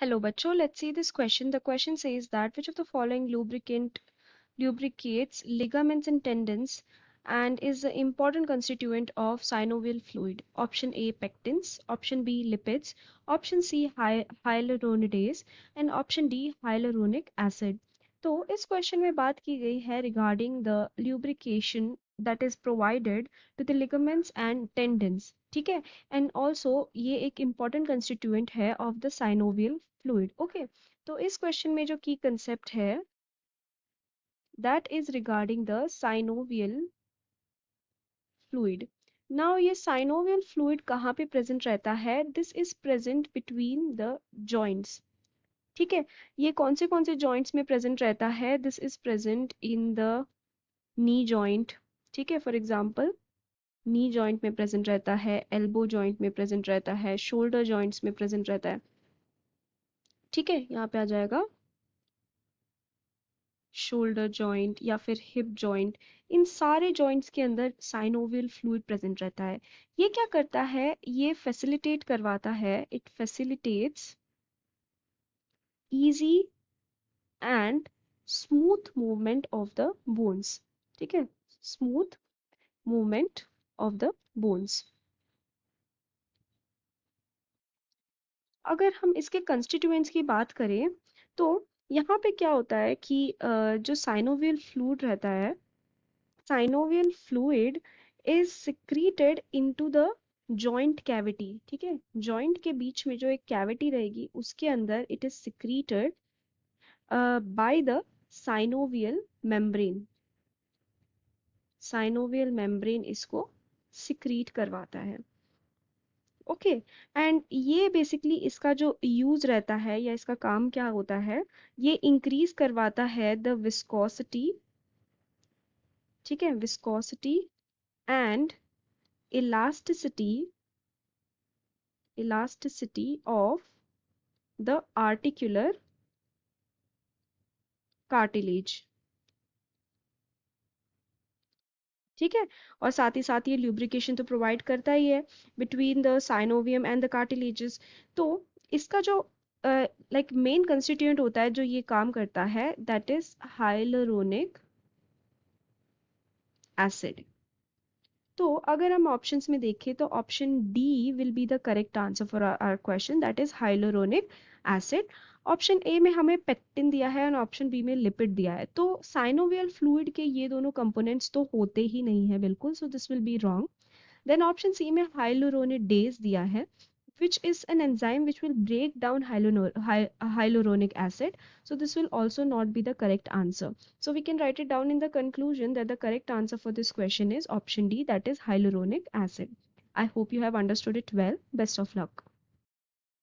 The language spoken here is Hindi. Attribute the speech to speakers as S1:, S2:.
S1: Hello, bachcho. Let's see this question. The question says that which of the following lubricates ligaments and tendons and is an important constituent of synovial fluid? Option A, pectins. Option B, lipids. Option C, hyaluronidase. And option D, hyaluronic acid. तो इस क्वेश्चन में बात की गई है regarding the lubrication that is provided to the ligaments and tendons. ठीक है, एंड ऑल्सो ये एक इम्पॉर्टेंट कंस्टिट्यूएंट है of the synovial fluid. Okay, तो इस क्वेश्चन में जो की कंसेप्ट है that is regarding the synovial fluid. Now ये साइनोवियल फ्लूइड कहाँ पे प्रेजेंट रहता है? This is present between the joints. ठीक है, ये कौन से जॉइंट्स में प्रेजेंट रहता है? This is present in the knee joint. ठीक है, फॉर एग्जाम्पल नी जॉइंट में प्रेजेंट रहता है, एल्बो जॉइंट में प्रेजेंट रहता है, शोल्डर जॉइंट्स में प्रेजेंट रहता है. ठीक है, यहाँ पे आ जाएगा शोल्डर जॉइंट या फिर हिप जॉइंट. इन सारे जॉइंट्स के अंदर साइनोवियल फ्लूइड प्रेजेंट रहता है. ये क्या करता है? ये फैसिलिटेट करवाता है, it facilitates easy and smooth movement of the bones. ठीक है, smooth movement of the bones. अगर हम इसके कंस्टिट्यूएंट्स की बात करें तो यहाँ पे क्या होता है कि जो साइनोवियल फ्लूइड रहता है, synovial fluid is secreted into the joint cavity. ठीक है, जॉइंट के बीच में जो एक कैविटी रहेगी उसके अंदर it is secreted by the synovial membrane. Synovial membrane इसको सिक्रीट करवाता है. ओके, एंड ये बेसिकली इसका जो यूज रहता है या इसका काम क्या होता है, ये इंक्रीज करवाता है द विस्कोसिटी. ठीक है, viscosity and elasticity of the articular cartilage. ठीक है, और साथ ही साथ ये ल्यूब्रिकेशन तो प्रोवाइड करता ही है between the synovium and the cartilages. तो इसका जो लाइक मेन कंस्टिट्यूएंट होता है जो ये काम करता है दैट इज हाइलुरोनिक एसिड. तो अगर हम ऑप्शंस में देखें तो option D will be the correct answer for our question, that is hyaluronic acid. Option A में हमें पेक्टिन दिया है और ऑप्शन बी में लिपिड दिया है. तो साइनोवियल फ्लूइड के ये दोनों कंपोनेंट्स तो होते ही नहीं है बिल्कुल, so this will be wrong. Then option C में हाइलुरोनिडेज दिया है which is an enzyme which will break down hyaluronic acid. So this will also not be the correct answer. So we can write it down in the conclusion that the correct answer for this question is option D, that is hyaluronic acid. I hope you have understood it well. Best of luck.